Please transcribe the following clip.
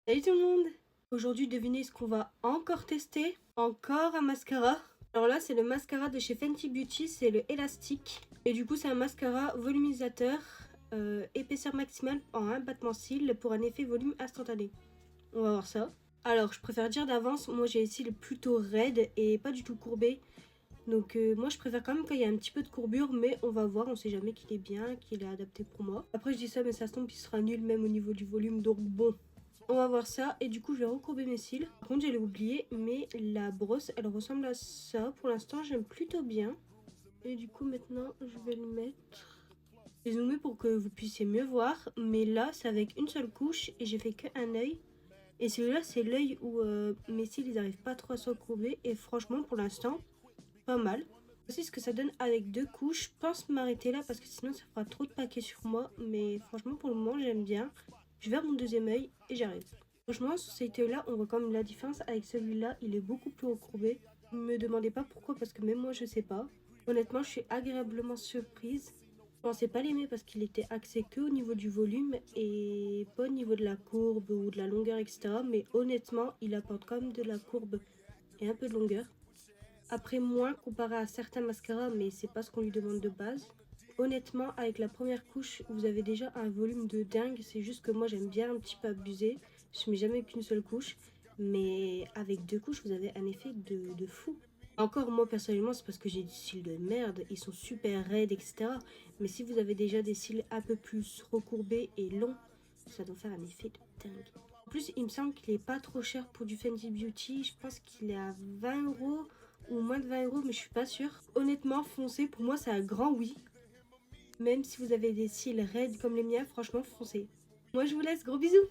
Salut tout le monde! Aujourd'hui, devinez ce qu'on va encore tester. Encore un mascara. Alors là, c'est le mascara de chez Fenty Beauty, c'est le élastique. Et du coup, c'est un mascara volumisateur, épaisseur maximale en un battement cils pour un effet volume instantané. On va voir ça. Alors, je préfère dire d'avance, moi j'ai les cils plutôt raides et pas du tout courbés. Donc moi je préfère quand même quand il y a un petit peu de courbure, mais on va voir, on sait jamais qu'il est bien, qu'il est adapté pour moi. Après je dis ça, mais ça se tombe, il sera nul même au niveau du volume, donc bon. On va voir ça, et du coup je vais recourber mes cils. Par contre j'allais oublier, mais la brosse elle ressemble à ça. Pour l'instant j'aime plutôt bien. Et du coup maintenant je vais le mettre. J'ai zoomé pour que vous puissiez mieux voir, mais là c'est avec une seule couche et j'ai fait qu'un œil. Et celui-là c'est l'œil où mes cils ils n'arrivent pas trop à se recourber, et franchement pour l'instant pas mal. Voici ce que ça donne avec deux couches. Je pense m'arrêter là parce que sinon ça fera trop de paquets sur moi, mais franchement pour le moment j'aime bien. Je vais vers mon deuxième œil et j'arrive. Franchement sur cet œil là on voit quand même la différence avec celui-là, il est beaucoup plus recourbé. Ne me demandez pas pourquoi parce que même moi je sais pas. Honnêtement je suis agréablement surprise. Je pensais pas l'aimer parce qu'il était axé que au niveau du volume et pas au niveau de la courbe ou de la longueur, etc. Mais honnêtement il apporte quand même de la courbe et un peu de longueur. Après moins comparé à certains mascaras, mais c'est pas ce qu'on lui demande de base. Honnêtement, avec la première couche, vous avez déjà un volume de dingue. C'est juste que moi j'aime bien un petit peu abuser. Je mets jamais qu'une seule couche. Mais avec deux couches, vous avez un effet de fou. Encore moi personnellement, c'est parce que j'ai des cils de merde. Ils sont super raides, etc. Mais si vous avez déjà des cils un peu plus recourbés et longs, ça doit faire un effet de dingue. En plus, il me semble qu'il est pas trop cher pour du Fenty Beauty. Je pense qu'il est à 20 € ou moins de 20 €, mais je suis pas sûre. Honnêtement, foncez, pour moi c'est un grand oui. Même si vous avez des cils raides comme les miens, franchement foncez. Moi je vous laisse, gros bisous.